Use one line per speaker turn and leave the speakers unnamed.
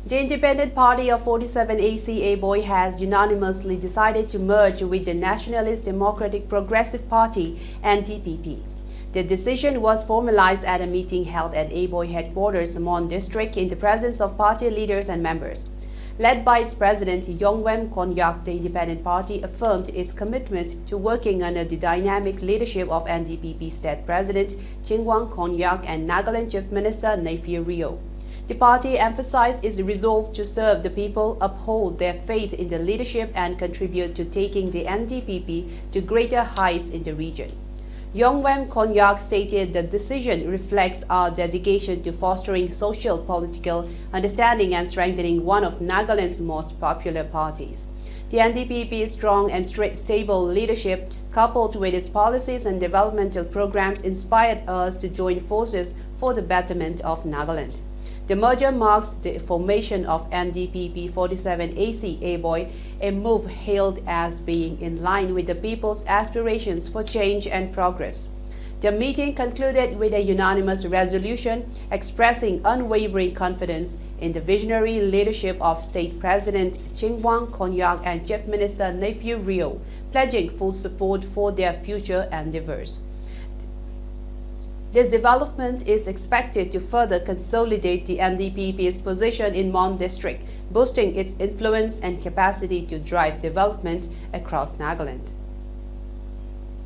The Independent Party of 47AC Aboy has unanimously decided to merge with the Nationalist Democratic Progressive Party (NDPP). The decision was formalized at a meeting held at Aboy headquarters, Mon District, in the presence of party leaders and members. Led by its president, Yongwem Konyak, the Independent Party affirmed its commitment to working under the dynamic leadership of NDPP State President Chingwang Konyak and Nagaland Chief Minister Nephew Rio. The party emphasized its resolve to serve the people, uphold their faith in the leadership, and contribute to taking the NDPP to greater heights in the region. Yongwem Konyak stated the decision reflects our dedication to fostering social political understanding and strengthening one of Nagaland's most popular parties. The NDPP's strong and stable leadership, coupled with its policies and developmental programs, inspired us to join forces for the betterment of Nagaland. The merger marks the formation of NDPP 47AC Aboy, a move hailed as being in line with the people's aspirations for change and progress. The meeting concluded with a unanimous resolution expressing unwavering confidence in the visionary leadership of State President Chingwang Konyak and Chief Minister Nephew Rio, pledging full support for their future endeavors. This development is expected to further consolidate the NDPP's position in Mon District, boosting its influence and capacity to drive development across Nagaland.